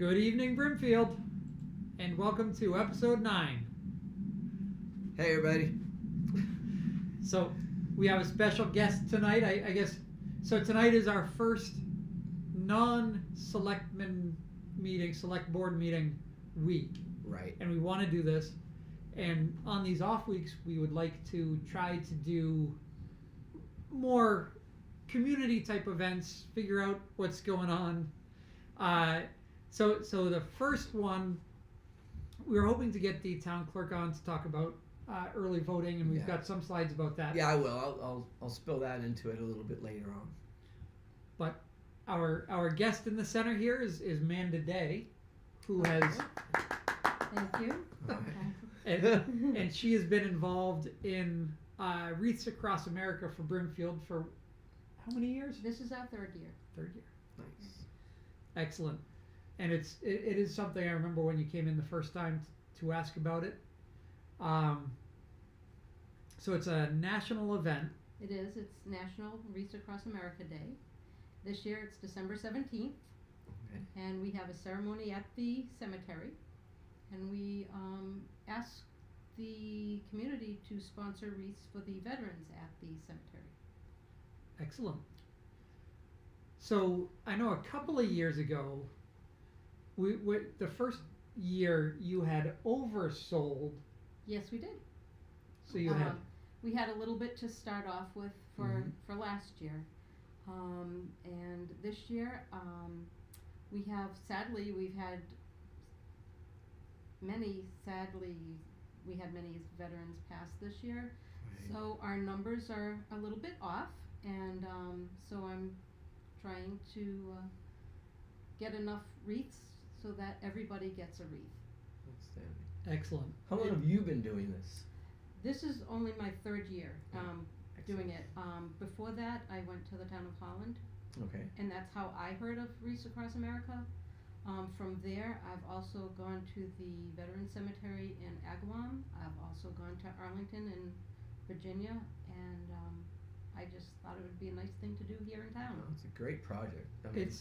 Good evening, Burnfield, and welcome to episode 9. Hey, everybody. So, we have a special guest tonight, I guess. So, tonight is our first non-selectman meeting, select board meeting week. Right. And we want to do this. And on these off weeks, we would like to try to do more community type events, figure out what's going on. So the first one, we were hoping to get the town clerk on to talk about early voting, and we've got some slides about that. Yeah, I will. I'll spill that into it a little bit later on. But our guest in the center here is Manda Day, who has Thank you. and she has been involved in Wreaths Across America for Burnfield for how many years? This is our third year. Third year. Nice. Excellent. And it is something I remember when you came in the first time to ask about it. So it's a national event. It is. It's National Wreaths Across America Day. This year it's December 17th. Okay. And we have a ceremony at the cemetery. And we ask the community to sponsor wreaths for the veterans at the cemetery. Excellent. So I know a couple of years ago, we the first year you had oversold. Yes, we did. So you had we had a little bit to start off with for last year, and this year we've had many. Sadly, we had many veterans pass this year, Right. so our numbers are a little bit off, and so I'm trying to get enough wreaths so that everybody gets a wreath. Outstanding. excellent. How long have you been doing this? This is only my third year doing Excellent. it. Before that, I went to the town of Holland, Okay. and that's how I heard of Wreaths Across America. From there, I've also gone to the Veterans Cemetery in Agawam. I've also gone to Arlington in Virginia, and I just thought it would be a nice thing to do here in town. Oh, it's a great project. I mean,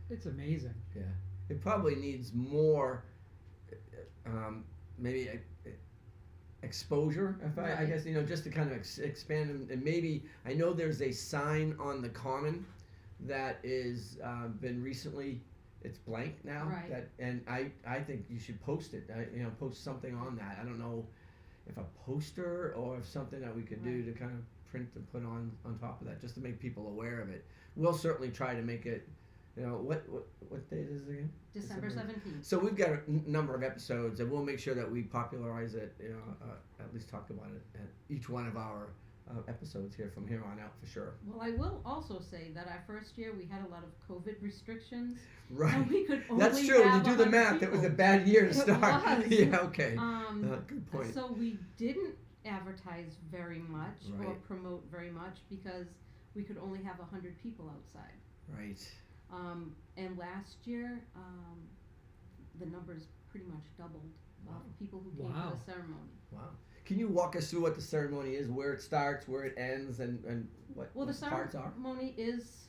It's amazing. yeah. It probably needs more, maybe exposure. If I Right. guess just to kind of expand and maybe I know there's a sign on the common that is been recently. It's blank now. Right. And I think you should post it. Post something on that. I don't know if a poster or if something that we could do to kind of print and put on top of that, just to make people aware of it. We'll certainly try to make it. What date is it again? December 17th. So we've got a number of episodes, and we'll make sure that we popularize it. At least talk about it at each one of our episodes here from here on out for sure. Well, I will also say that our first year we had a lot of COVID restrictions. Right. And we could only That's true. When you have do the 100 math, it was a people. bad year to It start. was. Yeah. Okay. Good point. So we didn't advertise very much or Right. promote very much because we could only have 100 people outside. Right. And last year, the numbers pretty much doubled of people who came Wow. to the ceremony. Wow. Can you walk us through what the ceremony is, where it starts, where it ends, and what Well, the the parts are? ceremony is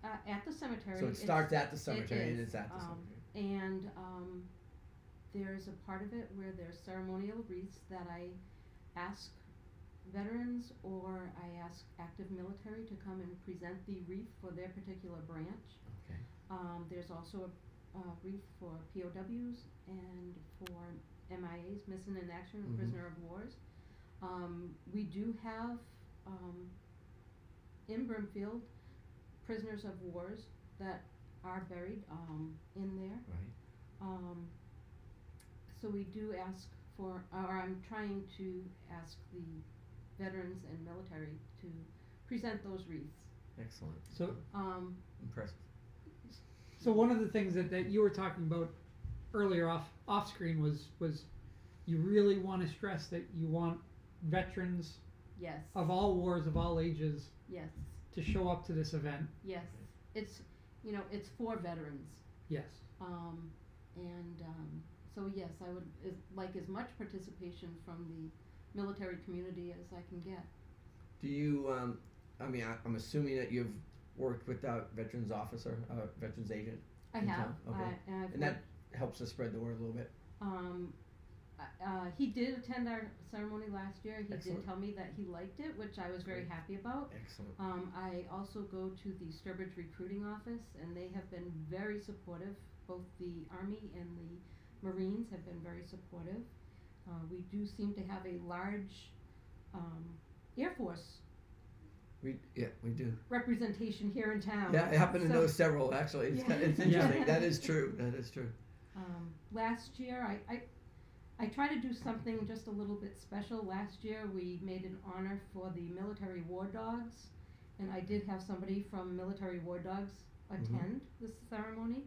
at the cemetery. So it starts at the cemetery and is, it's at the cemetery. And there's a part of it where there's ceremonial wreaths that I ask veterans or I ask active military to come and present the wreath for their particular branch. Okay. There's also a wreath for POWs and for MIAs, missing in action, or prisoner of wars. We do have in Burnfield prisoners of wars that are buried in there. Right. So we do ask for, or I'm trying to ask the veterans and military to present those wreaths. Excellent. So Impressive. So one of the things that you were talking about earlier off screen was you really want to stress that you want veterans Yes. of all wars, of all ages, Yes. to show up to this event. Yes. It's it's for veterans. Yes. So yes, I would like as much participation from the military community as I can get. Do you? I'm assuming that you've worked with a veterans officer, veterans agent. I in have. town? Okay. I've And that helps us spread the word a little bit. He did attend our ceremony last year. He Excellent. did tell me that he liked it, which I was very Great. happy about. Excellent. I also go to the Sturbridge Recruiting Office, and they have been very supportive. Both the Army and the Marines have been very supportive. We do seem to have a large Air Force We do. representation here in town. Yeah, I happen to So- know several actually. It's, Yeah. it's interesting. That is true. That is true. Last year, I try to do something just a little bit special. Last year, we made an honor for the military war dogs, and I did have somebody from military war dogs attend this ceremony.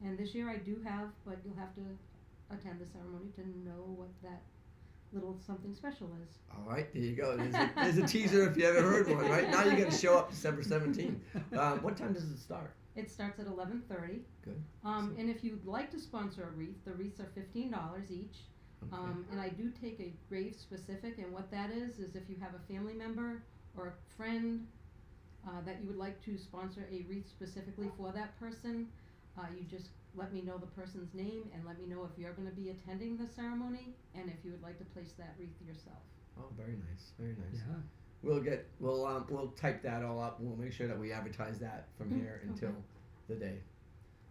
And this year I do have, but you'll have to attend the ceremony to know what that little something special is. All right, there you go. There's a teaser if you ever heard one. Right now, you got to show up December 17th. What time does it start? It starts at 11:30. Good. And if you'd like to sponsor a wreath, the wreaths are $15 each. Okay. And I do take a grave specific, and what that is if you have a family member or a friend that you would like to sponsor a wreath specifically for that person, you just let me know the person's name and let me know if you're going to be attending the ceremony and if you would like to place that wreath yourself. Oh, very nice. Very nice. Yeah. We'll type that all up. We'll make sure that we advertise that from here until Okay. the day.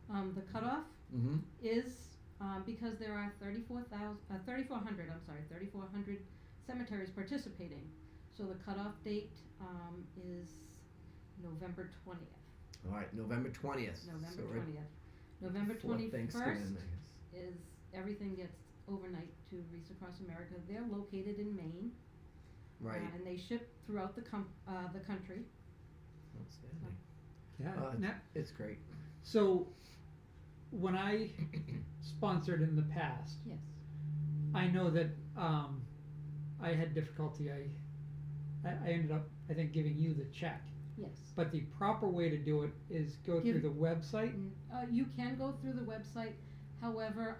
The cutoff Mm-hmm. is because there are 3,400 cemeteries participating. So the cutoff date is November 20th. All right, November 20th. November So right 20th. November before 21st Thanksgiving, I guess. is everything gets overnight to Wreaths Across America. They're located in Maine. Right. And they ship throughout the country. Outstanding. Yeah. Now, It's great. so when I sponsored in the past, Yes. I know that I had difficulty. I ended up, I think, giving you the check. Yes. But the proper way to do it is go through the website. You can go through the website. However,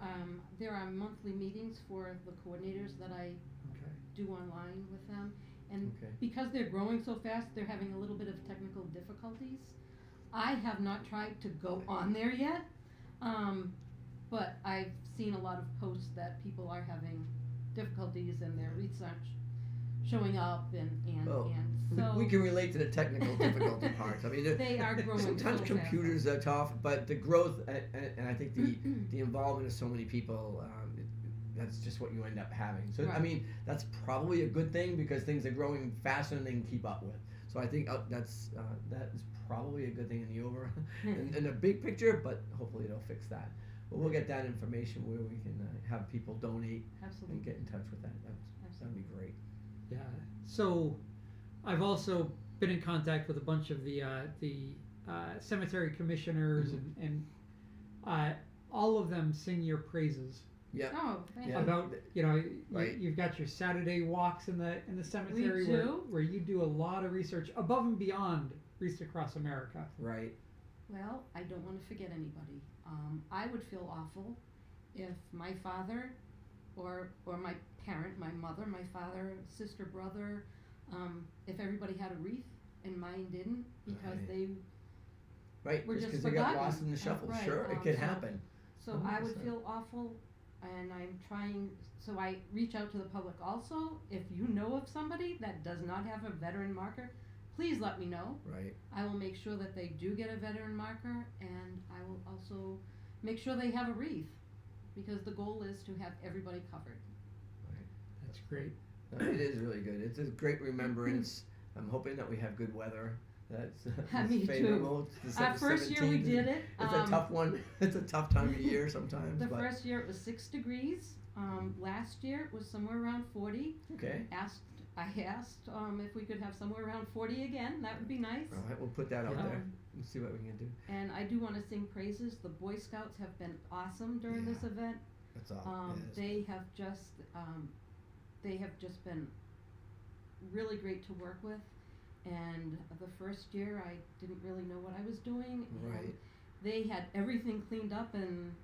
there are monthly meetings for the coordinators that I Okay. do online with them. And Okay. because they're growing so fast, they're having a little bit of technical difficulties. I have not tried to go on there yet, but I've seen a lot of posts that people are having difficulties and their wreaths aren't showing up and Well, so we can relate to the technical difficulty parts. I mean, they are growing sometimes so computers are tough, but the growth and I think the involvement of so many people, that's just what you end up having. So I Right. mean, that's probably a good thing because things are growing faster than they can keep up with. So I think that is probably a good thing in the in the big picture, but hopefully it'll fix that. But we'll get that information where we can have people donate Absolutely. and get in touch with that. That'd be great. Yeah. So I've also been in contact with a bunch of the cemetery commissioners and all of them sing your praises Yeah. Oh, thank Yeah. you. about Right. you've got your Saturday walks in the cemetery do. where you do a lot of research above and beyond Wreaths Across America. Right. Well, I don't want to forget anybody. I would feel awful if my father or my parent, my mother, my father, sister, brother, if everybody had a wreath and mine didn't because Right. they Right. We're Just just because they got forgotten. lost in the shuffle. Right. Sure, it could So- happen. So I would 100%. feel awful, and I'm trying. So I reach out to the public also. If you know of somebody that does not have a veteran marker, please let me know. Right. I will make sure that they do get a veteran marker, and I will also make sure they have a wreath, because the goal is to have everybody covered. That's great. No, it is really good. It's a great remembrance. I'm hoping that we have good weather. That's Me too. favorable. December First year we 17th. did it. It's a tough one. It's a tough time of year sometimes. The but first year it was 6 degrees. Last year it was somewhere around 40. okay. I asked if we could have somewhere around 40 again. That would be nice. All right, we'll put that out Yeah. there. We'll see what we can do. And I do want to sing praises. The Boy Scouts have been awesome during this Yeah. event. That's all. They have just been really great to work with. And the first year I didn't really know what I was doing. And Right. they had everything cleaned up and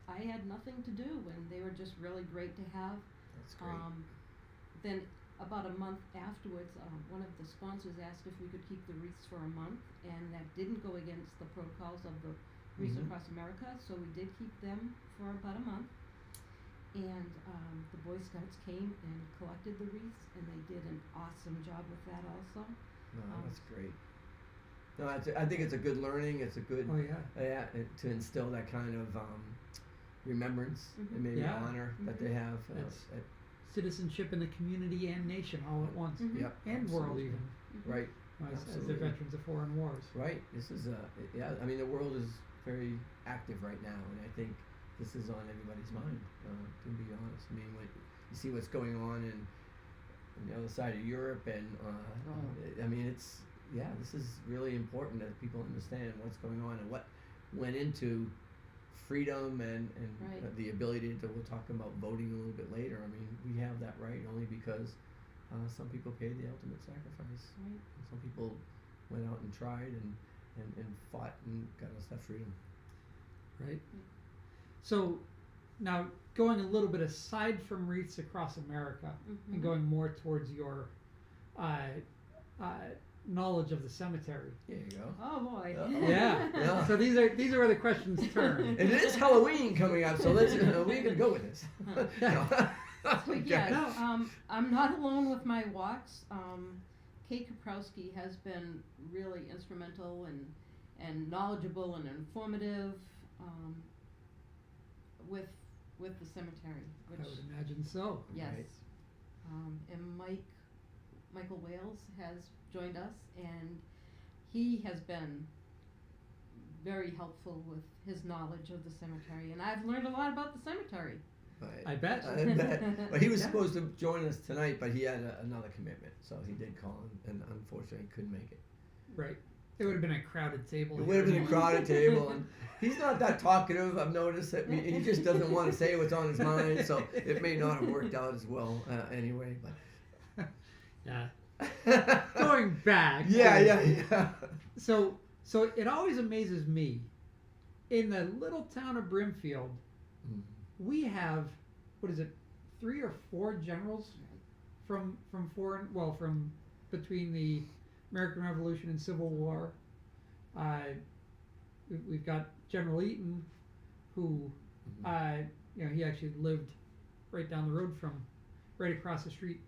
I had nothing to do, and they were just really great to have. That's great. Then about a month afterwards, one of the sponsors asked if we could keep the wreaths for a month, and that didn't go against the protocols of the Wreaths Mhm. Across America, so we did keep them for about a month. And the Boy Scouts came and collected the wreaths, and they did an awesome job with that also. No, that's great. No, I think it's a good learning. It's a good, Oh yeah. to instill that kind of remembrance and maybe Yeah. honor that they have. It's citizenship in the community and nation all at once, Mhm. Yep, and world absolutely. even, Right, as Absolutely. they're veterans of foreign wars. right. This is I mean, the world is very active right now, and I think this is on everybody's mind. To be honest, I mean, when you see what's going on on the other side of Europe, and I mean, this is really important that people understand what's going on and what went into freedom and Right. the ability to. We'll talk about voting a little bit later. I mean, we have that right only because some people paid the ultimate sacrifice. Right. And some people went out and tried and fought and got us that freedom. Right. So now going a little bit aside from Wreaths Across America and going more towards your knowledge of the cemetery. There you go. Oh boy. Yeah. Yeah. So these are where the questions turn. And it is Halloween coming up, so let's we're gonna go with this. So yes, I'm not alone with my walks. Kate Kaprowski has been really instrumental and knowledgeable and informative with the cemetery. I would imagine so. Yes. Right. And Michael Wales has joined us, and he has been very helpful with his knowledge of the cemetery, and I've learned a lot about the cemetery. I bet. But he was Yeah. supposed to join us tonight, but he had another commitment, so he did call and unfortunately couldn't make it. Right. It would have been a crowded table. It would have been a crowded table, and he's not that talkative. I've noticed that he just doesn't want to say what's on his mind, so it may not have worked out as well anyway. But Yeah. Going back. yeah. So it always amazes me. In the little town of Burnfield, we have, what is it, 3 or 4 generals from between the American Revolution and Civil War. We've got General Eaton, who he actually lived right down the road right across the street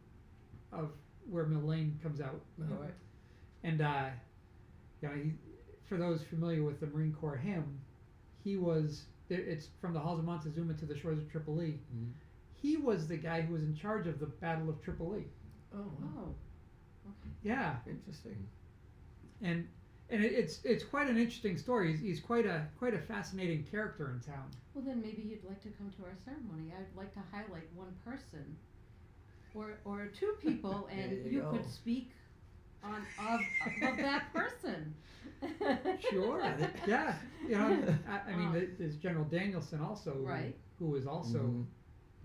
of where Mill Lane comes out. All right. And he, for those familiar with the Marine Corps hymn, it's from the Halls of Montezuma to the shores of Tripoli. Mhm. He was the guy who was in charge of the Battle of Tripoli. Oh, wow. Oh. Yeah, Interesting. and it's quite an interesting story. He's quite a fascinating character in town. Well, then maybe you'd like to come to our ceremony. I'd like to highlight one person, or 2 people, and There you you go. could speak of that person. Sure. Yeah. I mean, there's General Danielson also, Right. who was also Mhm.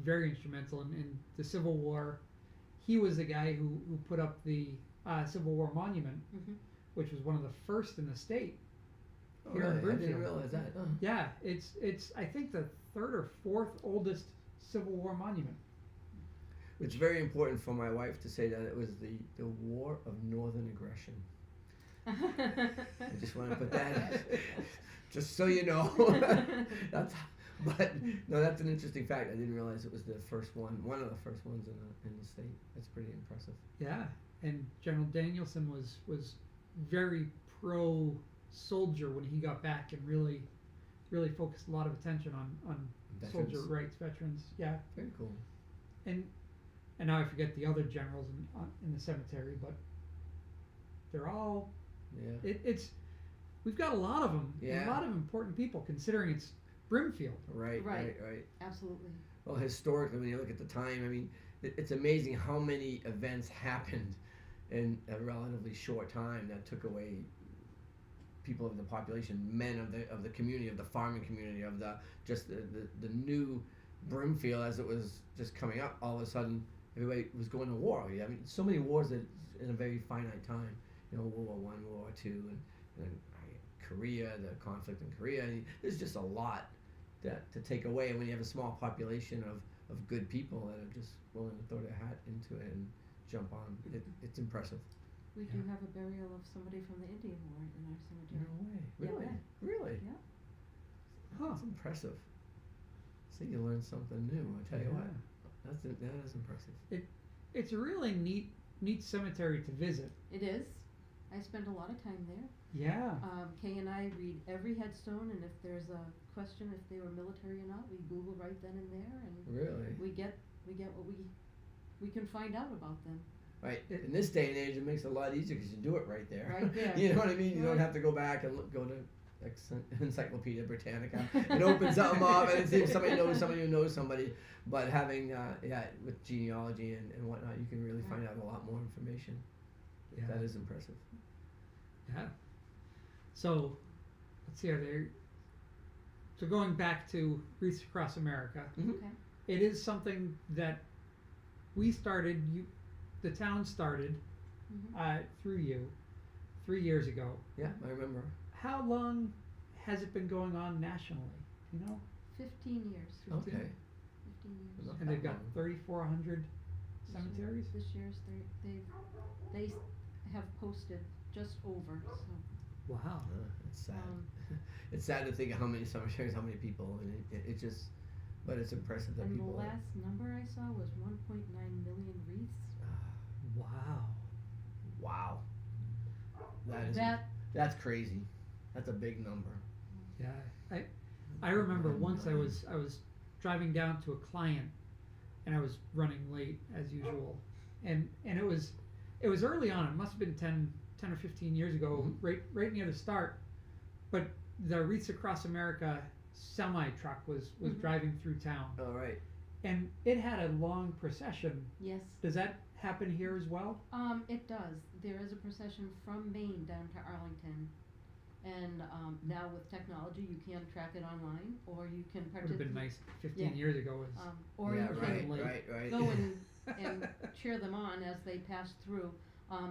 very instrumental in the Civil War. He was the guy who put up the Civil War monument, Mhm. which was one of the first in the state. Oh, Here in really? I didn't Burnfield. realize that. Oh. Yeah, it's I think the 3rd or 4th oldest Civil War monument. It's very important for my wife to say that it was the War of Northern Aggression. I just want to put that in, just so you know. That's an interesting fact. I didn't realize it was the first one of the first ones in the state. That's pretty impressive. Yeah, and General Danielson was very pro soldier when he got back and really focused a lot of attention on Veterans. soldier rights, veterans. Yeah, Very cool. and now I forget the other generals in the cemetery, but they're all. Yeah. It's we've got a lot of them. And Yeah. a lot of important people considering it's Burnfield. Right. Absolutely. Well, historically, when you look at the time, I mean, it's amazing how many events happened in a relatively short time that took away people of the population, men of the community, of the farming community, of the new Burnfield as it was just coming up. All of a sudden, everybody was going to war. I mean, so many wars that in a very finite time. World War I, World War II, and Korea, the conflict in Korea. And there's just a lot to take away. And when you have a small population of good people that are just willing to throw their hat into it and jump on, it's impressive. We do have a burial of somebody from the Indian War in our cemetery. No way. Really? Yeah. Really? Yeah. Huh. That's impressive. See, you learn something new. I tell you what, that is impressive. It's a really neat cemetery to visit. It is. I spend a lot of time there. Yeah. Kay and I read every headstone, and if there's a question if they were military or not, we Google right then and there, and Really? we get what we can find out about them. Right. In this day and age, it makes it a lot easier because you do it right there. Right there. You know what I mean? You don't Right. have to go back and go to Encyclopedia Britannica and open something up and see if somebody knows somebody who knows somebody. But having, with genealogy and whatnot, you can really find out a lot more information. Yeah. That is impressive. Yeah. So, let's see. So going back to Wreaths Across America, Mm-hmm. Okay. it is something that we started. The town started Mm-hmm. through you 3 years ago. Yeah, I remember. How long has it been going on nationally? Do you know? 15 years. 15? Okay. 15 years. Not And they've that got long. 3,400 cemeteries. This year's they have posted just over. So Wow. It's sad. um, It's sad to think of how many cemeteries, how many people, and it just, but it's impressive that and the people. last number I saw was 1.9 million wreaths. Wow. Wow. That is. That That's crazy. That's a big number. Yeah. I remember once I was driving down to a client, and I was running late as usual, and it was early on. It must have been 10 or 15 years ago, Mhm. right near the start. But the Wreaths Across America semi truck was Mhm. driving through town, All right. and it had a long procession. yes. Does that happen here as well? It does. There is a procession from Maine down to Arlington, and now with technology, you can track it online, or you can Would have participate. been nice 15 Yeah. years ago. Or Yeah. you Right. can Right. go and cheer them on as they pass through.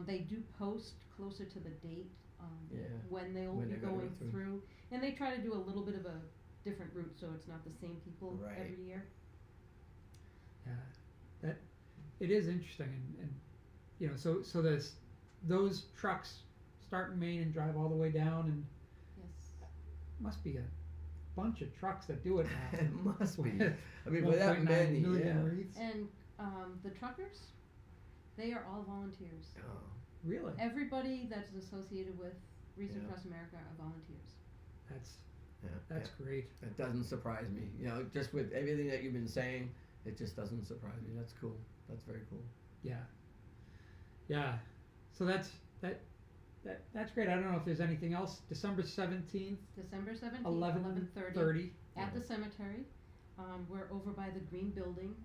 They do post closer to the date Yeah. when they'll When be they're gonna go going through. through, and they try to do a little bit of a different route, so it's not the same people Right. every year. Yeah, that it is interesting, and so those trucks start in Maine and drive all the way down, and Yes. must be a bunch of trucks that do it now. It must be. I mean, with that 1.9 many, million yeah. wreaths? And the truckers, they are all volunteers. Oh, Really? Everybody that's associated with Wreaths Yeah. Across America are volunteers. That's great. That doesn't surprise me. Just with everything that you've been saying, it just doesn't surprise me. That's cool. That's very cool. Yeah. So that's great. I don't know if there's anything else. December 17th, December 17th, 11:30 11:30 at the cemetery. We're over by the green building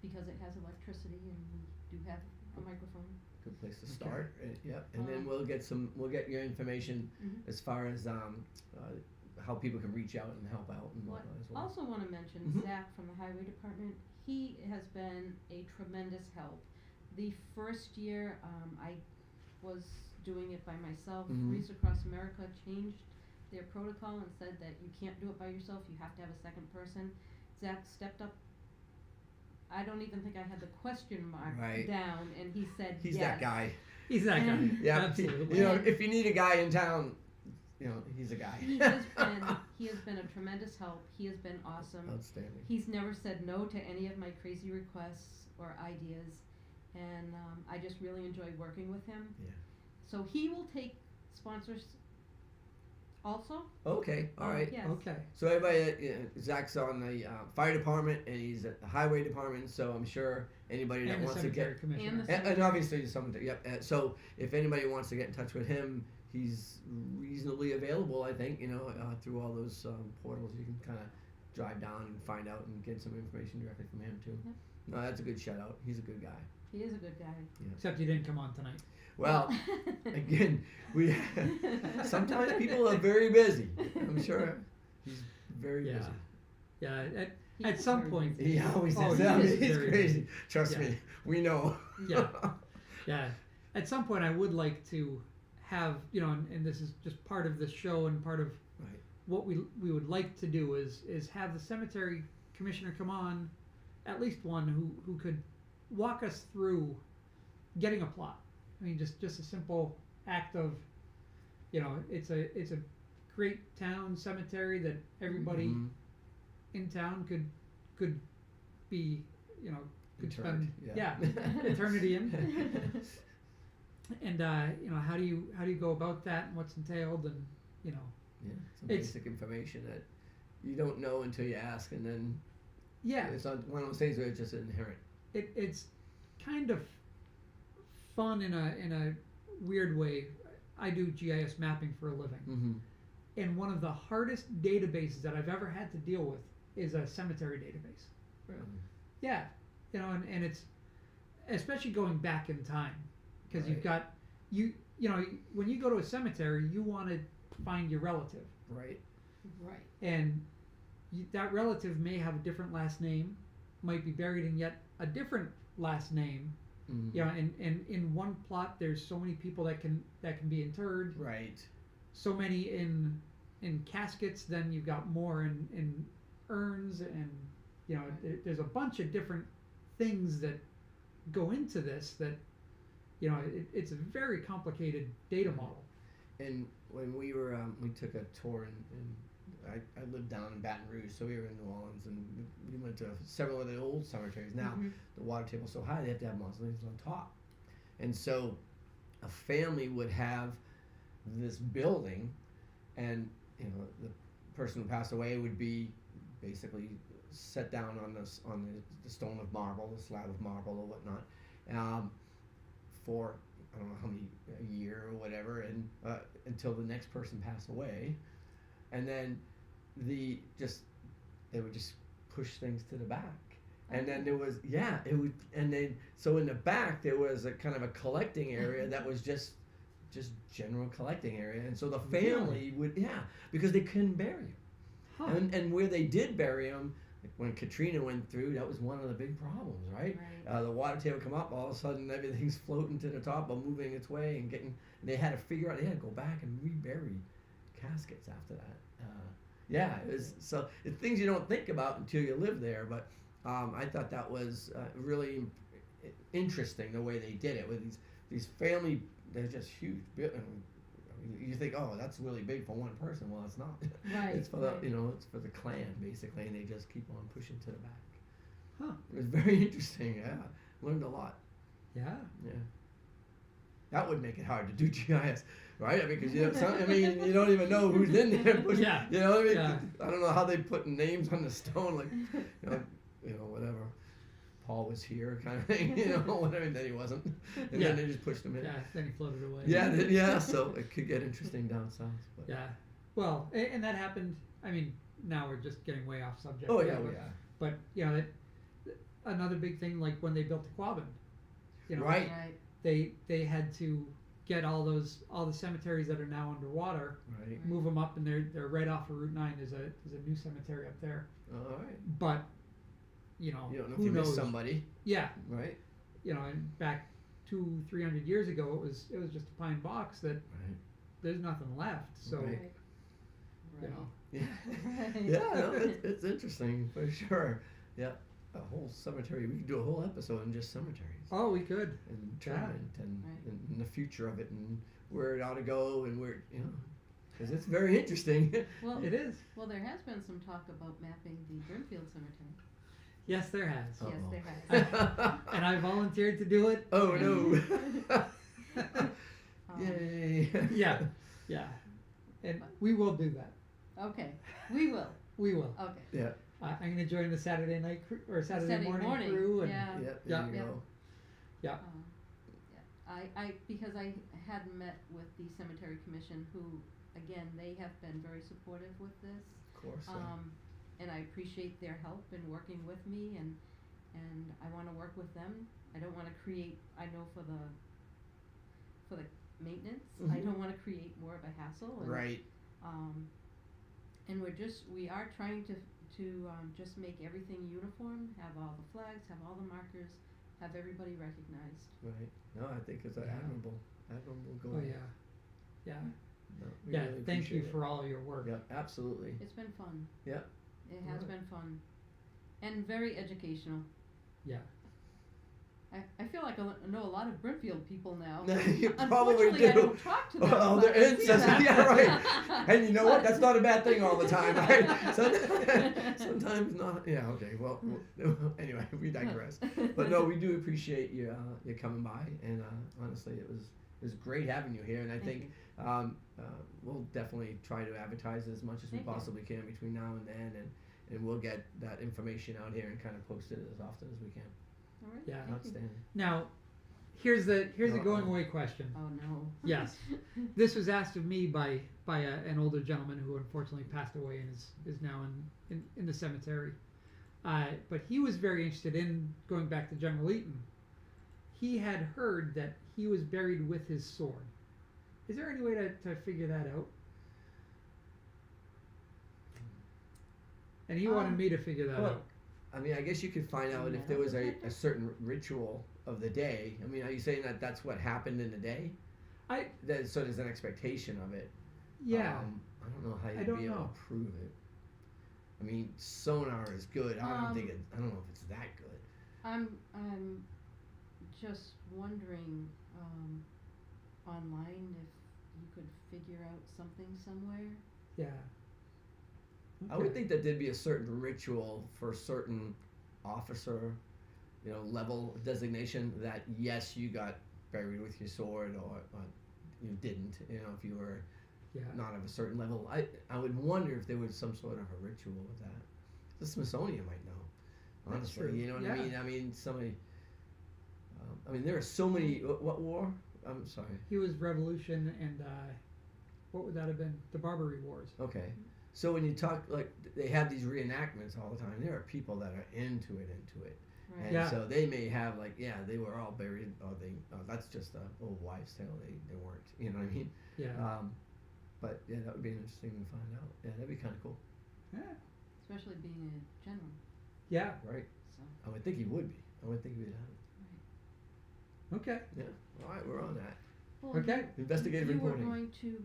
because it has electricity, and we do have a microphone. Good place to Okay. start. Yep. And then Um, we'll get your information Mhm. as far as how people can reach out and help out and Well, whatnot as I well. also want to mention Mhm. Zach from the Highway Department. He has been a tremendous help. The first year I was doing it by myself. Mhm. Wreaths Across America changed their protocol and said that you can't do it by yourself. You have to have a second person. Zach stepped up. I don't even think I had the question mark Right. down, and he said He's yes. that guy. He's that guy. And- Yeah. Absolutely. If you need a guy in town, he's a guy. He has been a tremendous help. He has been awesome. Outstanding. He's never said no to any of my crazy requests or ideas, and I just really enjoy working with him. Yeah. So he will take sponsors also. Okay. All right. Yes. Okay. So everybody, Zach's on the fire department and he's at the highway department. So I'm sure anybody that And the wants to cemetery get commissioner. And the and obviously someone. Yep. So if anybody wants to get in touch with him, he's reasonably available. I think through all those portals, you can kind of drive down and find out and get some information directly from him too. Yep. No, that's a good shout out. He's a good guy. He is a good guy. Except you didn't come on tonight. Well, again, we sometimes people are very busy. I'm sure he's very Yeah. busy. Yeah. He At is some very point. busy. He always Oh, is. he I mean, is he's very crazy. busy. Trust Yeah. me, we know. Yeah. Yeah. At some point, I would like to have and this is just part of the show and part of Right. what we would like to do is have the cemetery commissioner come on, at least one who could walk us through getting a plot. I mean, just a simple act of, it's a great town cemetery that everybody Mhm. in town could be, you know, could Interred, spend yeah. eternity in. And you know, how do you go about that, and what's entailed, and you know, Yeah, some It's- basic information that you don't know until you ask, and then yeah, it's not one of those things where it's just inherent. it's kind of fun in a weird way. I do GIS mapping for a living, Mm-hmm. and one of the hardest databases that I've ever had to deal with is a cemetery database. Yeah, you know, and it's especially going back in time, because you've Right. got you know, when you go to a cemetery, you want to find your relative, Right. Right. and that relative may have a different last name, might be buried in yet a different last name. Mm-hmm. You know, and in one plot, there's so many people that can be interred, Right. so many in caskets. Then you've got more in urns, and you know, there's a bunch of different things that go into this. That you know, it's a very complicated data model. And when we were, we took a tour, and I lived down in Baton Rouge, so we were in New Orleans, and we went to several of the old cemeteries. Now, Mhm. the water table's so high, they have to have mausoleums on top. And so, a family would have this building, and, you know, the person who passed away would be basically set down on the stone of marble, the slab of marble or whatnot, for I don't know how many, a year or whatever, and until the next person passed away, and then they would just push things to the back, and then there was and then so in the back there was a kind of a collecting area that was just general collecting area, and so the family would because they couldn't bury him, Huh. and where they did bury him. Like when Katrina went through, that was one of the big problems, right? Right. The water table come up, all of a sudden everything's floating to the top or moving its way and getting. They had to figure out. They had to go back and rebury caskets after that. It was so it's things you don't think about until you live there. But I thought that was really interesting the way they did it with these family. They're just huge. You think, oh, that's really big for one person. Well, it's not. Right, It's for right. it's for the clan basically, and they just keep on pushing to the back. Huh. It was very interesting. Yeah, learned a lot. Yeah. Yeah, that would make it hard to do GIS, right? I mean, because you don't even know who's in there. Yeah. You know what I mean? Yeah. I don't know how they put names on the stone, like whatever. Paul was here, kind of thing. Whatever. And then he wasn't, and Yeah. then they just pushed him in. Yeah. Then he floated away. Yeah. So it could get interesting down south. But. Yeah. Well, and that happened. I mean, now we're just getting way off subject. Oh yeah, but, we are. But you know, another big thing, like when they built the Quabbin, you know, Right. they had to get all the cemeteries that are now underwater, Right. move them up, and they're right off of Route 9. There's a new cemetery up there. All right. But you know, You don't know if who you knows? missed somebody, Yeah, right? you know, and back 200-300 years ago, it was just a pine box that Right. there's nothing left. So Right. you know, Yeah. Right. Yeah, no, it's interesting for sure. Yeah, a whole cemetery. We could do a whole episode on just cemeteries oh, we could. and Yeah. treatment and, Right. and the future of it and where it ought to go and where because it's very interesting. Well, It is. well, there has been some talk about mapping the Burnfield Cemetery. Yes, there has. Yes, Uh-oh. there has. And I volunteered to do it. Oh no! Yay! Yeah, yeah. And we will do that. Okay, we will. We will. Okay. Yeah. I'm going to join the Saturday night or Saturday Saturday morning, morning, crew. And yeah. Yep. Yeah. There you Yeah. go. Yeah. I because I had met with the cemetery commission, who again they have been very supportive with this, Of course. and I appreciate their help in working with me, and I want to work with them. I don't want to create. I know for the maintenance, I Mhm. don't want to create more of a hassle. And, Right. And we are trying to just make everything uniform, have all the flags, have all the markers, have everybody recognized. Right. No, I think it's an Yeah. admirable goal. Oh yeah. Yeah. No, we Yeah. really Thank you appreciate for all your work. it. Yep. Absolutely. It's been fun. Yep. It has Right. been fun. And very educational. Yeah. I feel like I know a lot of Burnfield people now. You probably Unfortunately, I do. don't talk to them. Oh, but they're I see incest. them. Yeah, right. And you know what? That's not a bad thing all the time, right? Sometimes not. Yeah, okay. Well, anyway, we digress. But no, we do appreciate you coming by, and honestly, it was great having you here. And I think we'll definitely try to advertise as much as we Thank you. possibly can between now and then, and we'll get that information out here and kind of post it as often as we can. All right. Yeah. Thank you. Outstanding. Now, here's the Uh-oh. going away question. Oh no. Yes. This was asked of me by an older gentleman who unfortunately passed away and is now in the cemetery. But he was very interested in going back to General Eaton. He had heard that he was buried with his sword. Is there any way to figure that out? And he wanted me to figure that well, out. I mean, I guess you could find out if there was a certain ritual of the day. I mean, are you saying that that's what happened in the day? So there's an expectation of it. Yeah. I don't know how I you'd don't be able know. to prove it. I mean, sonar is good. I don't think I don't know if it's that good. I'm just wondering online if you could figure out something somewhere. Yeah. I would think that there'd be a certain ritual for a certain officer, level designation that yes, you got buried with your sword, or you didn't. If you were not of a certain level, I would wonder if there was some sort of a ritual with that. The Smithsonian might know. That's Honestly, true. you know what Yeah. I mean? I mean, somebody. There are so many. What war? I'm sorry. He was Revolution and what would that have been? The Barbary Wars. Okay. So when you talk, like, they have these reenactments all the time. There are people that are into it. Right. And Yeah. so they may have, like, they were all buried, or that's just a old wives' tale. They weren't. You know what I mean? Yeah. But yeah, that would be interesting to find out. Yeah, that'd be kind of cool. Yeah. Especially being a general. Yeah. Right. So. I would think he would be. I would think he would have it. Okay. Yeah. All right, we're on that. Well, Okay. Investigative you reporting. were going to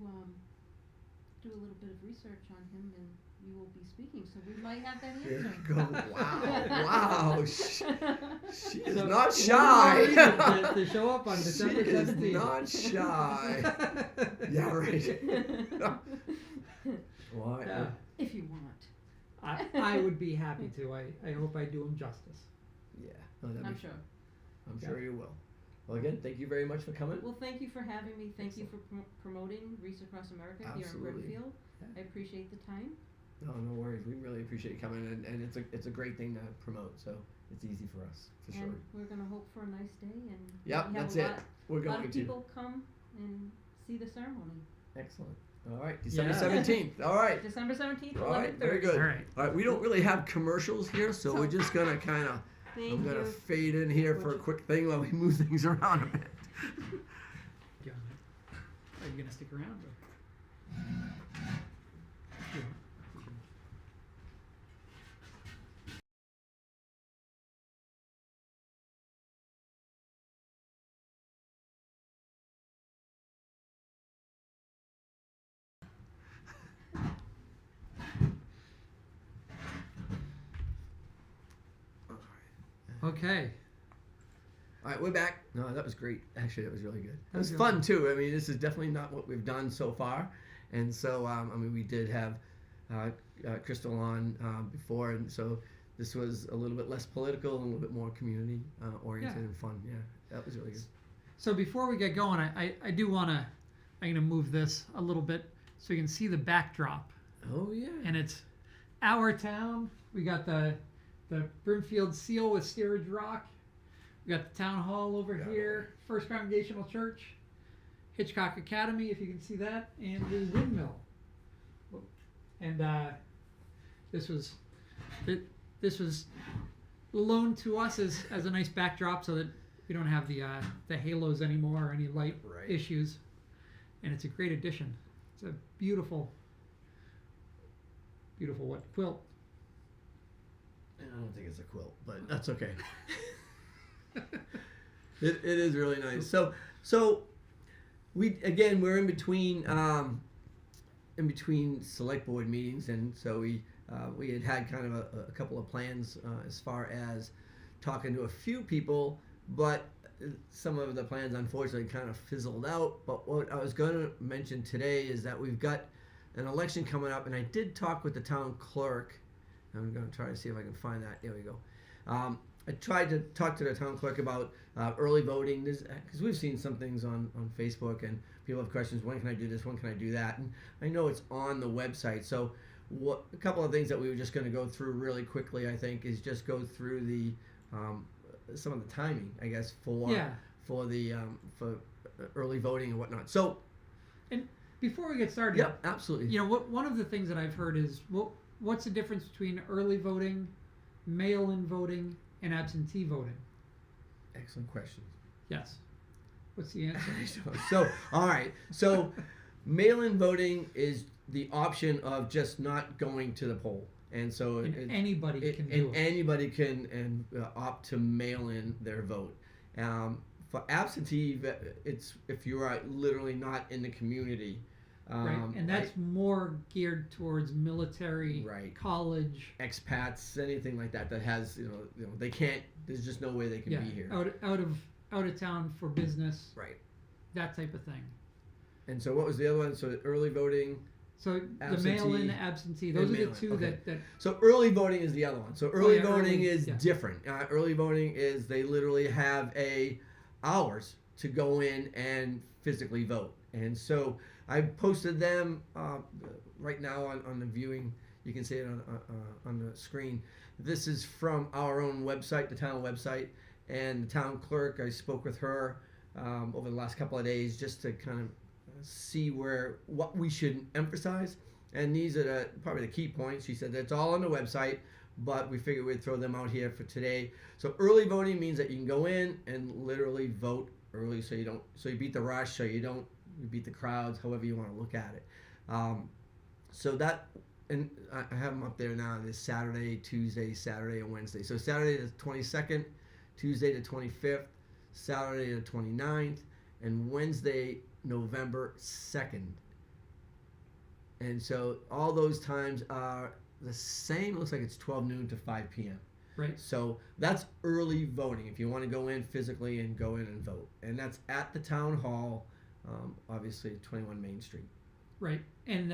do a little bit of research on him, and you will be speaking, so we might have that There answer. you go. Wow. Wow. She is So, not one shy. more reason to show up on December She is 17th. not shy. Yeah, right. Why? Yeah. If you want. I would be happy to. I hope I do him justice. Yeah. No, that'd I'm be- sure. I'm Yeah. sure you will. Well, again, thank you very much for coming. Well, thank you for having me. Thank you for promoting Reese Across America Absolutely. here in Burnfield. Yeah. I appreciate the time. No, no worries. We really appreciate you coming, and it's a great thing to promote. So it's easy for us, for sure. And we're going to hope for a nice day. And Yep, we have that's a it. lot, We're lot going of to. people come and see the ceremony. Excellent. All right, December Yeah. 17th. All right. December 17th, All right, 11:30. very good. All right. All right, we don't really have commercials here, so we're just gonna kind of. Thank I'm gonna you. fade in here for a quick thing while we move things around a bit. Do you want to- Are you gonna stick around? Or? Yeah. Okay. All right, we're back. No, that was great. Actually, that was really good. It That was was fun too. I mean, this is definitely not what we've done so far, and so we did have Crystal on before, and so this was a little bit less political and a little bit more community oriented Yeah. and fun. Yeah, that was really good. So before we get going, I do want to. I'm gonna move this a little bit so you can see the backdrop, Oh yeah. and it's our town. We got the Burnfield seal with steerage rock. We got the town hall over Got here, First Congregational Church, Hitchcock Academy, if you can see that, and the windmill. And this was loaned to us as a nice backdrop so that we don't have the halos anymore or any light Right. issues. And it's a great addition. It's a beautiful quilt. And I don't think it's a quilt, but that's okay. It is really nice. So we're in between select board meetings, and so we had kind of a couple of plans as far as talking to a few people but some of the plans unfortunately kind of fizzled out. But what I was going to mention today is that we've got an election coming up, and I did talk with the town clerk. I'm going to try to see if I can find that. There we go. I tried to talk to the town clerk about early voting, because we've seen some things on Facebook, and people have questions, when can I do this, when can I do that? And I know it's on the website. So a couple of things that we were just going to go through really quickly, I think, is just go through the some of the timing, I guess, for early voting and whatnot. So, and before we get started, yeah, absolutely. You know, one of the things that I've heard is what's the difference between early voting, mail-in voting, and absentee voting? Excellent question. Yes. What's the answer? So, all right. So, mail-in voting is the option of just not going to the poll. And so anybody can do it. Anybody can opt to mail in their vote. For absentee, it's if you are literally not in the community. Right, and that's more geared towards military, college, expats, anything like that has you know they can't. There's just no way they can be here. Out of town for business. Right. That type of thing. And so what was the other one? So early voting. So absentee, the mail-in, absentee, those are the two okay. that. So early voting is the other one. So early voting is yeah. different. Early voting is they literally have hours to go in and physically vote. And so I posted them right now on the viewing. You can see it on the screen. This is from our own website, the town website, and the town clerk. I spoke with her over the last couple of days just to kind of see what we should emphasize, and these are probably the key points. She said that's all on the website, but we figured we'd throw them out here for today. So early voting means that you can go in and literally vote early, so you beat the rush, so you beat the crowds, however you want to look at it. So that, and I have them up there now. This Saturday, Tuesday, Saturday, and Wednesday. So Saturday the 22nd, Tuesday the 25th, Saturday the 29th, and Wednesday November 2nd. And so all those times are the same. It looks like it's 12 noon to 5 p.m. Right. So that's early voting if you want to go in physically and go in and vote. And that's at the town hall, obviously 21 Main Street. Right. And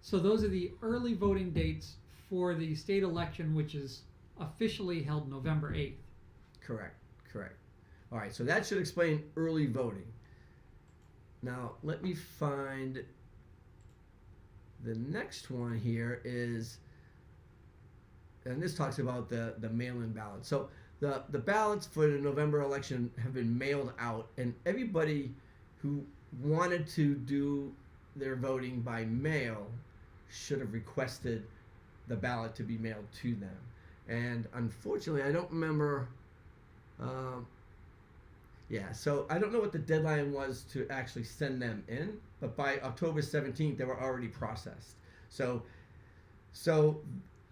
so those are the early voting dates for the state election, which is officially held November 8th. Correct. All right, so that should explain early voting. Now, let me find the next one here is, and this talks about the mail-in ballots. So the ballots for the November election have been mailed out, and everybody who wanted to do their voting by mail should have requested the ballot to be mailed to them. And unfortunately, I don't remember. So I don't know what the deadline was to actually send them in, but by October 17th, they were already processed. So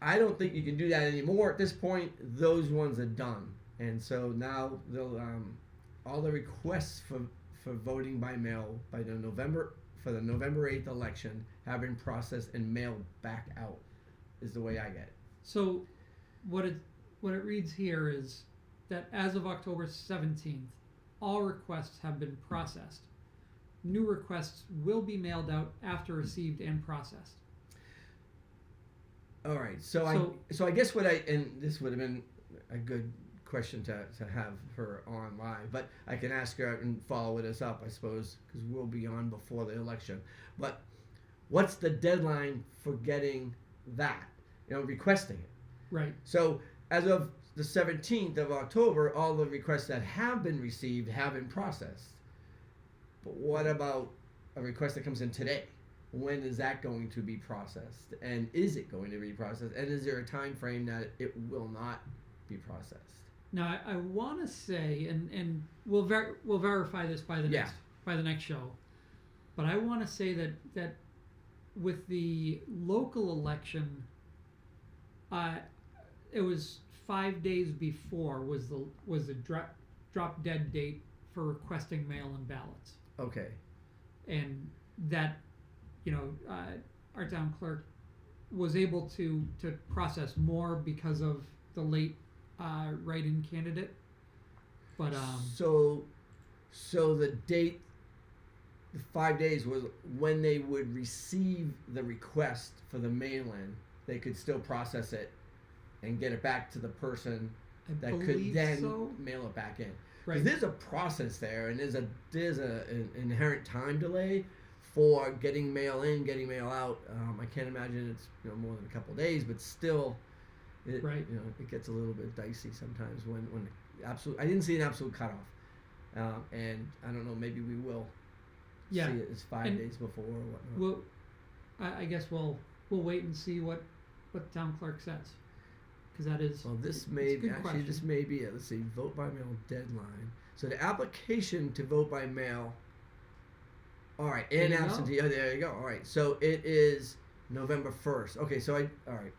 I don't think you can do that anymore. At this point, those ones are done. And so now they'll all the requests for voting by mail for the November 8th election have been processed and mailed back out, is the way I get it. So what it reads here is that as of October 17th, all requests have been processed. New requests will be mailed out after received and processed. All right. So I guess and this would have been a good question to have her on live, but I can ask her and follow this up, I suppose, because we'll be on before the election. But what's the deadline for getting that? Requesting it. Right. So as of the 17th of October, all the requests that have been received have been processed. But what about a request that comes in today? When is that going to be processed? And is it going to be processed? And is there a time frame that it will not be processed? Now, I want to say, and we'll verify this by the next show, but I want to say that with the local election, it was 5 days before was the drop dead date for requesting mail-in ballots. Okay. And that, our town clerk was able to process more because of the late write-in candidate. But So the date, the 5 days was when they would receive the request for the mail-in. They could still process it and get it back to the person I that could believe then so. mail it back in. Right. There's a process there, and there's an inherent time delay for getting mail in, getting mail out. I can't imagine it's more than a couple of days, but still, it gets a little bit dicey sometimes when absolute. I didn't see an absolute cutoff, and I don't know. Maybe we will see it as 5 days before or whatnot. Well, I guess we'll wait and see what the town clerk says, because that is. Well, this it's may a good actually question. this may be it. Let's see, vote by mail deadline. So the application to vote by mail. All right, There and you go. absentee. Oh, there you go. All right, so it is November 1st. Okay, so all right.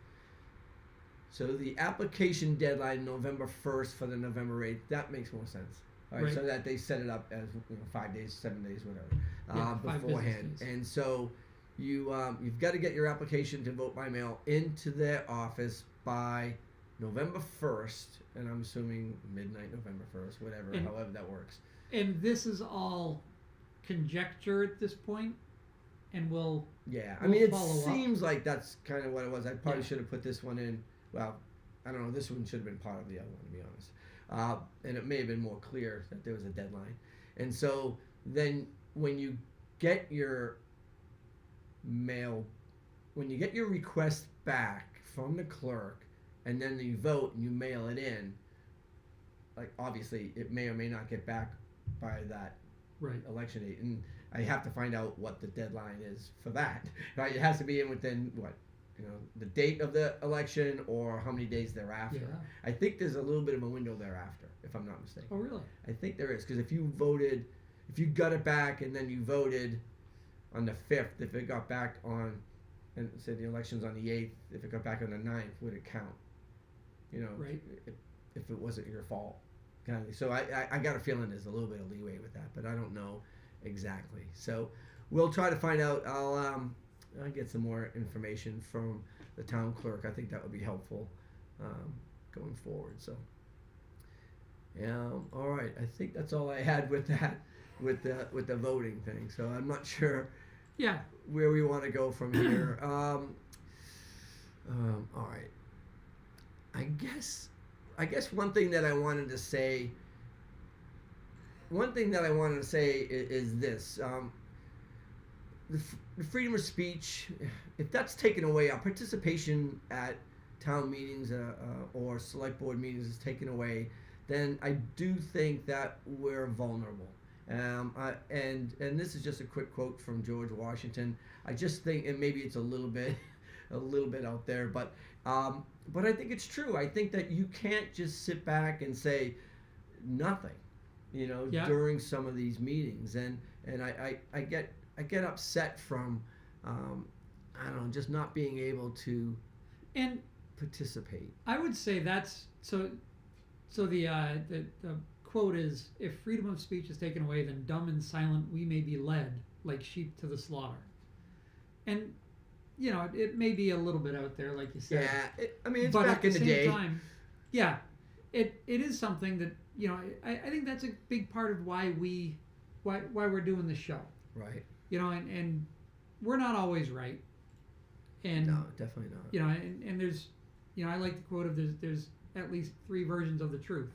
So the application deadline November 1st for the November 8th. That makes more sense. All right, Right. so that they set it up as 5 days, 7 days, whatever, Yeah, 5 business beforehand. days. And so you've got to get your application to vote by mail into their office by November 1st, and I'm assuming midnight November 1st, whatever, And- however that works. And this is all conjecture at this point, and Yeah, I We'll mean, it follow up. seems like that's kind of what it was. I probably Yeah. should have put this one in. Well, I don't know. This one should have been part of the other one, to be honest. And it may have been more clear that there was a deadline. And so then when you get your mail, when you get your request back from the clerk, and then you vote and you mail it in, like obviously it may or may not get back by that right. election date, and I have to find out what the deadline is for that. Right, it has to be in within the date of the election or how many days thereafter. Yeah. I think there's a little bit of a window thereafter, if I'm not mistaken. Oh, really? I think there is, because if you got it back and then you voted on the 5th, if it got back on, and say the election's on the 8th, if it got back on the 9th, would it count? Right. If it wasn't your fault, kind of. So I got a feeling there's a little bit of leeway with that, but I don't know exactly. So we'll try to find out. I'll get some more information from the town clerk. I think that would be helpful going forward. So all right. I think that's all I had with that, with the voting thing. So I'm not sure Yeah. where we want to go from here. All right. I guess one thing that I wanted to say is this: the freedom of speech. If that's taken away, our participation at town meetings or select board meetings is taken away, then I do think that we're vulnerable. And this is just a quick quote from George Washington. I just think, and maybe it's a little bit out there, but I think it's true. I think that you can't just sit back and say nothing, Yeah. during some of these meetings, and I get upset from I don't know, just not being able to And participate. I would say that's so. The quote is, "If freedom of speech is taken away, then dumb and silent we may be led like sheep to the slaughter." And it may be a little bit out there, like you said. Yeah, it's but back at in the the same day. time, yeah, it is something that I think that's a big part of why we're doing this show. Right. And we're not always right. And No, definitely not. and there's I like the quote of there's at least 3 versions of the truth: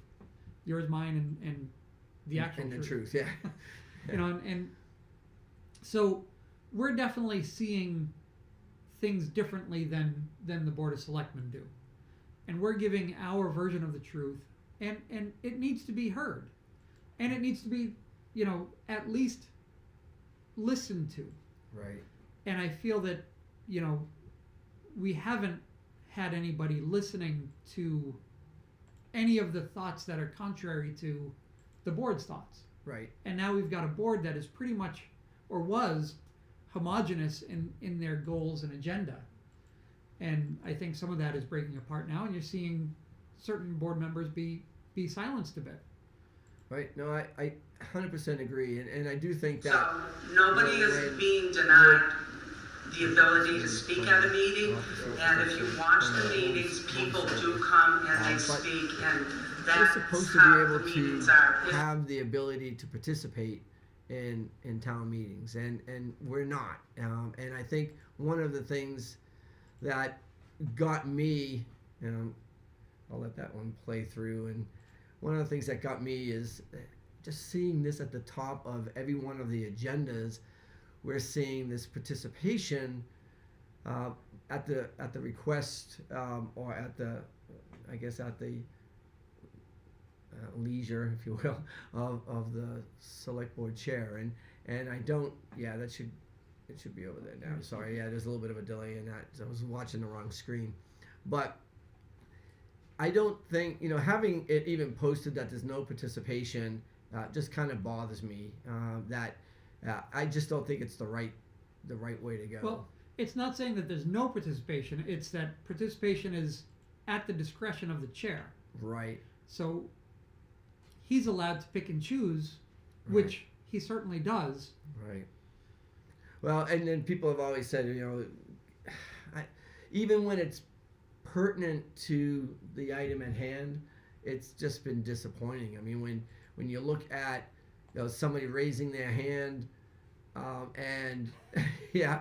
yours, mine, and the actual and the truth. truth. Yeah. And so we're definitely seeing things differently than the Board of Selectmen do, and we're giving our version of the truth, and it needs to be heard, and it needs to be at least listened to. Right. And I feel that we haven't had anybody listening to any of the thoughts that are contrary to the board's thoughts. Right. And now we've got a board that is pretty much, or was, homogenous in their goals and agenda. And I think some of that is breaking apart now, and you're seeing certain board members be silenced a bit. Right. No, I 100% agree, and I do think that. So nobody is being denied the ability to speak at a meeting, and if you watch the meetings, people do come and they speak, and we're That's supposed to how be the able meetings to are. have the ability to participate in town meetings, and we're not. And I think one of the things that got me, and I'll let that one play through, and one of the things that got me is just seeing this at the top of every one of the agendas. We're seeing this participation at the request, or at the, I guess at the leisure, if you will, of the select board chair, and I don't, yeah, it should be over there now. Sorry, yeah, there's a little bit of a delay in that. I was watching the wrong screen, but I don't think, having it even posted that there's no participation just kind of bothers me. That I just don't think it's the right way to go. Well, it's not saying that there's no participation. It's that participation is at the discretion of the chair. Right. So he's allowed to pick and choose, Right. which he certainly does. Right. Well, and then people have always said, even when it's pertinent to the item at hand, it's just been disappointing. I mean, when you look at somebody raising their hand, and yeah,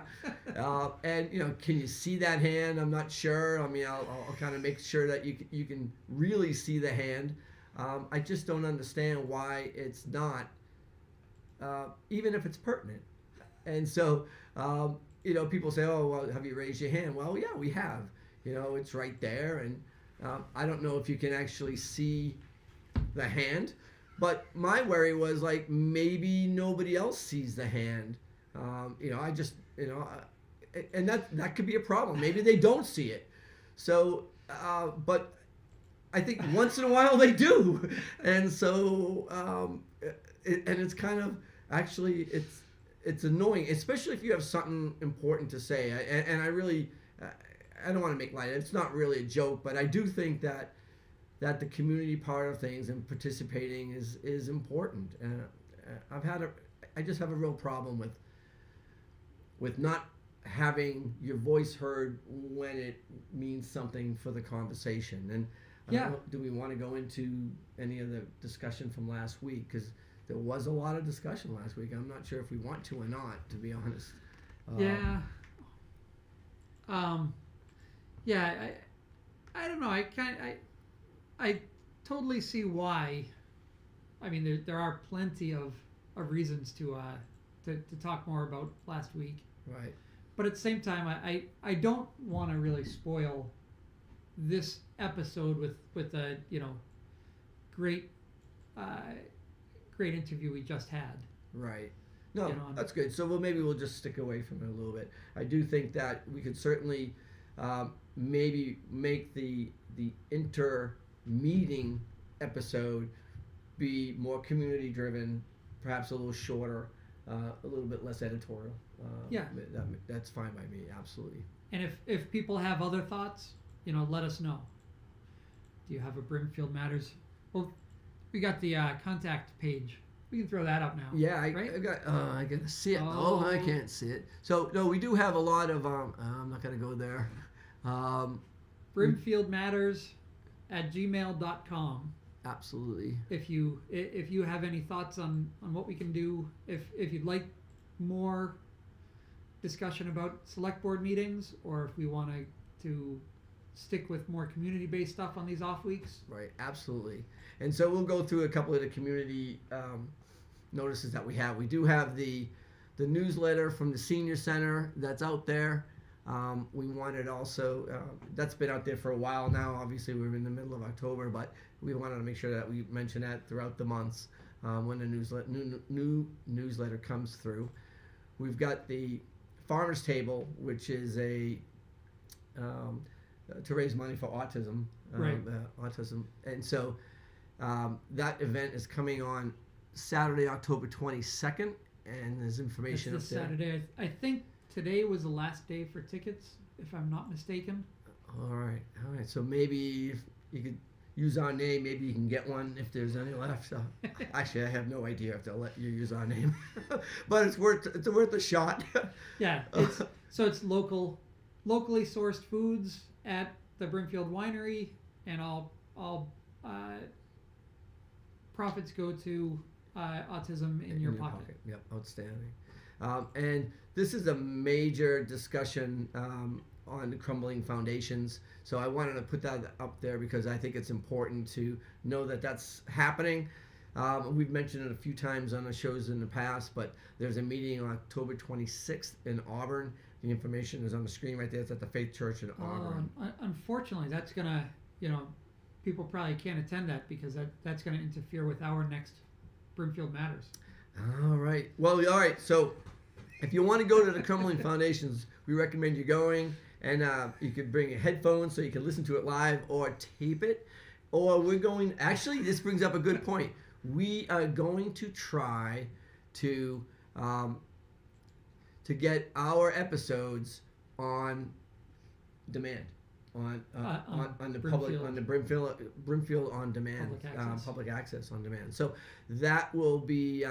and can you see that hand? I'm not sure. I mean, I'll kind of make sure that you can really see the hand. I just don't understand why it's not, even if it's pertinent. And so, people say, "Oh, well, have you raised your hand?" Well, yeah, we have. It's right there, and I don't know if you can actually see the hand. But my worry was maybe nobody else sees the hand. I just, and that could be a problem. Maybe they don't see it. So, but I think once in a while they do, and so and it's kind of actually it's annoying, especially if you have something important to say. And I really, I don't want to make light of it. It's not really a joke, but I do think that the community part of things and participating is important. And I just have a real problem with not having your voice heard when it means something for the conversation. And I don't know, do we want to go into any of the discussion from last week? Because there was a lot of discussion last week. I'm not sure if we want to or not, to be honest. Yeah. I don't know. I totally see why. I mean, there are plenty of reasons to talk more about last week. Right. But at the same time, I don't want to really spoil this episode with a great interview we just had. Right. No, that's good. So maybe we'll just stick away from it a little bit. I do think that we could certainly maybe make the inter-meeting episode be more community driven, perhaps a little shorter, a little bit less editorial. That's fine by me, absolutely. And if people have other thoughts, let us know. Do you have a Burnfield Matters? Well, we got the contact page. We can throw that up now. Yeah, right? I gotta see it. Oh, I can't see it. So no, we do have a lot of. I'm not gonna go there. BurnfieldMatters@gmail.com. Absolutely. If you have any thoughts on what we can do, if you'd like more discussion about select board meetings, or if we want to stick with more community-based stuff on these off weeks. Right, absolutely. And so we'll go through a couple of the community notices that we have. We do have the newsletter from the senior center that's out there. We wanted also, that's been out there for a while now. Obviously, we're in the middle of October, but we wanted to make sure that we mention that throughout the months when the new newsletter comes through. We've got the Farmers Table, which is to raise money for autism. Right. Autism. And so that event is coming on Saturday, October 22nd, and there's information That's up there. Saturday. I think today was the last day for tickets, if I'm not mistaken. All right. So maybe if you could use our name, maybe you can get one if there's any left. So, actually, I have no idea if they'll let you use our name, but it's worth a shot. Yeah. It's locally sourced foods at the Burnfield Winery, and I'll profits go to autism in your pocket. Yep, outstanding. And this is a major discussion on crumbling foundations. So I wanted to put that up there because I think it's important to know that that's happening. We've mentioned it a few times on the shows in the past, but there's a meeting on October 26th in Auburn. The information is on the screen right there. It's at the Faith Church in Auburn. Unfortunately, that's gonna, people probably can't attend that because that's gonna interfere with our next Burnfield Matters. All right. Well, all right. So if you want to go to the Crumbling Foundations, we recommend you going, and you can bring headphones so you can listen to it live or tape it. Or we're going. Actually, this brings up a good point. We are going to try to get our episodes on demand on the public, on the Burnfield on demand, public access on demand. So that will be.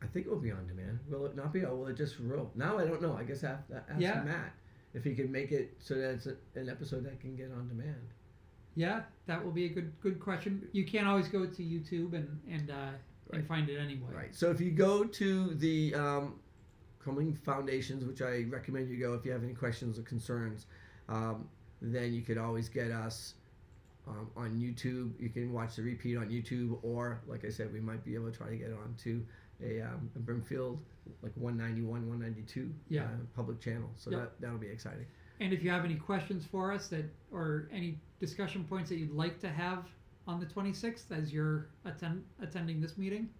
I think it will be on demand. Will it not be? Or will it just roll? Now I don't know. I guess ask Matt if he can make it so that it's an episode that can get on demand. Yeah, that will be a good question. You can't always go to YouTube and find it anyway. Right. So if you go to the Crumbling Foundations, which I recommend you go if you have any questions or concerns, then you could always get us on YouTube. You can watch the repeat on YouTube, or like I said, we might be able to try to get it onto a Burnfield like 191, 192 public channel. So that'll be exciting. And if you have any questions for us or any discussion points that you'd like to have on the 26th as you're attending this meeting,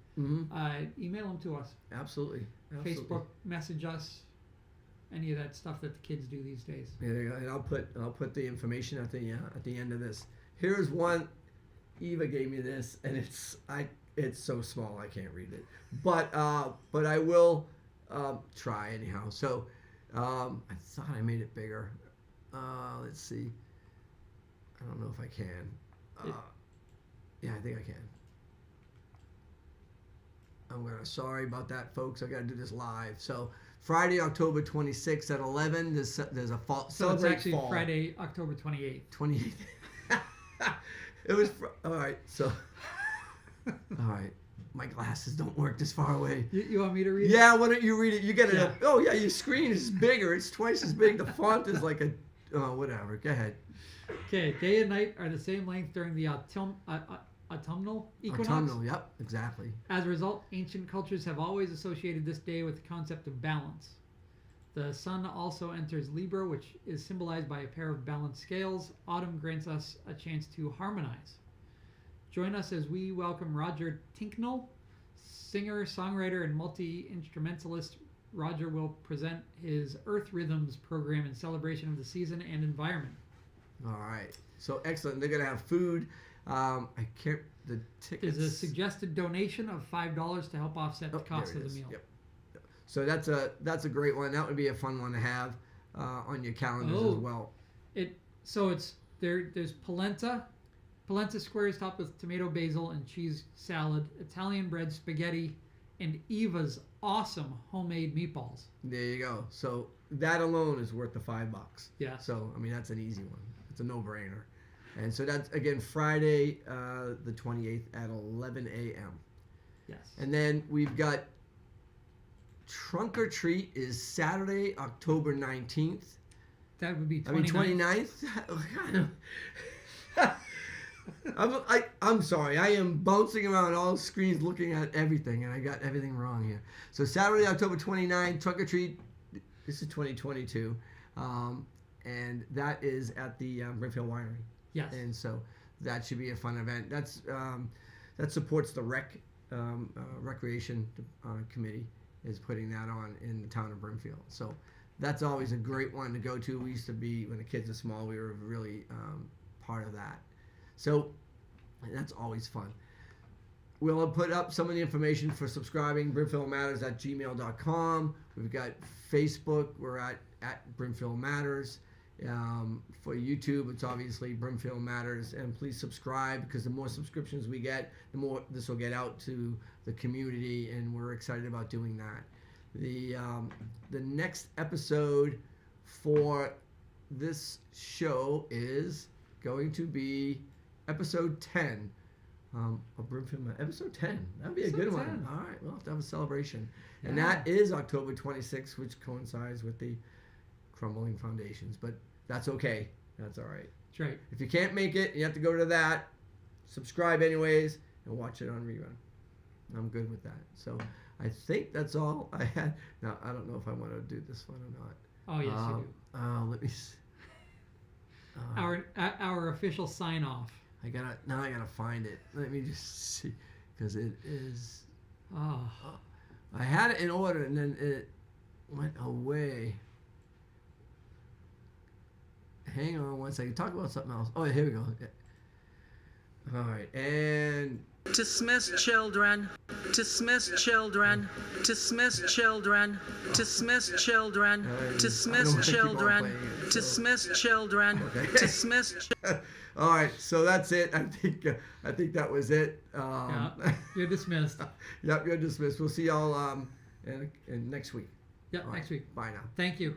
email them to us. Absolutely. Facebook message us. Any of that stuff that the kids do these days. Yeah, and I'll put the information at the end of this. Here's one. Eva gave me this, and it's so small I can't read it, but I will try anyhow. So I thought I made it bigger. Let's see. I don't know if I can. Yeah, I think I can. Sorry about that, folks. I got to do this live. So Friday, October 26th at 11. There's a fall. So it's actually fall. Friday, October 28th. 28th. It was all right. So all right. My glasses don't work this far away. You want me to read it? Yeah, why don't you read it? You get it up. Oh yeah, your screen is bigger. It's twice as big. The font is like whatever. Go ahead. Okay, day and night are the same length during the autumnal equinox. Autumnal, yep, exactly. As a result, ancient cultures have always associated this day with the concept of balance. The sun also enters Libra, which is symbolized by a pair of balanced scales. Autumn grants us a chance to harmonize. Join us as we welcome Roger Tinknell, singer, songwriter, and multi-instrumentalist. Roger will present his Earth Rhythms program in celebration of the season and environment. All right. So excellent. They're going to have food. The tickets. There's a suggested donation of $5 to help offset the cost of the meal. Yep. So that's a great one. That would be a fun one to have on your calendars as well. There's polenta squares topped with tomato, basil, and cheese salad, Italian bread, spaghetti, and Eva's awesome homemade meatballs. There you go. So that alone is worth the $5. Yeah. So I mean that's an easy one. It's a no-brainer. And so that's again Friday, the 28th at 11 a.m. Yes. And then we've got Trunk or Treat is Saturday, October 19th. That would be 29th. I mean 29th. I'm sorry. I am bouncing around all screens looking at everything, and I got everything wrong here. So Saturday, October 29th, Trunk or Treat. This is 2022. And that is at the Burnfield Winery. Yes. And so that should be a fun event. That supports the recreation committee is putting that on in the town of Burnfield. So that's always a great one to go to. We used to be, when the kids were small, we were really part of that. So that's always fun. We'll put up some of the information for subscribing, burnfieldmatters@gmail.com. We've got Facebook. We're at Burnfield Matters. For YouTube, it's obviously Burnfield Matters. And please subscribe, because the more subscriptions we get, the more this will get out to the community, and we're excited about doing that. The next episode for this show is going to be episode 10, of Burnfield, episode 10. That'd be a Episode good 10. one. All right, we'll have to have a celebration. And Yeah. that is October 26th, which coincides with the crumbling foundations. But that's okay. That's all right. That's right. If you can't make it, you have to go to that. Subscribe anyways and watch it on rerun. I'm good with that. So I think that's all I had. Now, I don't know if I want to do this one or not. Oh yes, you do. Let me see. Our official sign off. I gotta find it. Let me just see, because it is. Oh. I had it in order and then it went away. Hang on one second. Talk about something else. Oh, here we go. All right, and Dismiss children. Dismiss children. Dismiss children. Dismiss children. Dismiss children. Dismiss children. Dismiss. All right, so that's it. I think that was it. Yeah, you're dismissed. Yep, you're dismissed. We'll see y'all in next week. Yep, All right, next week. Bye now. Thank you.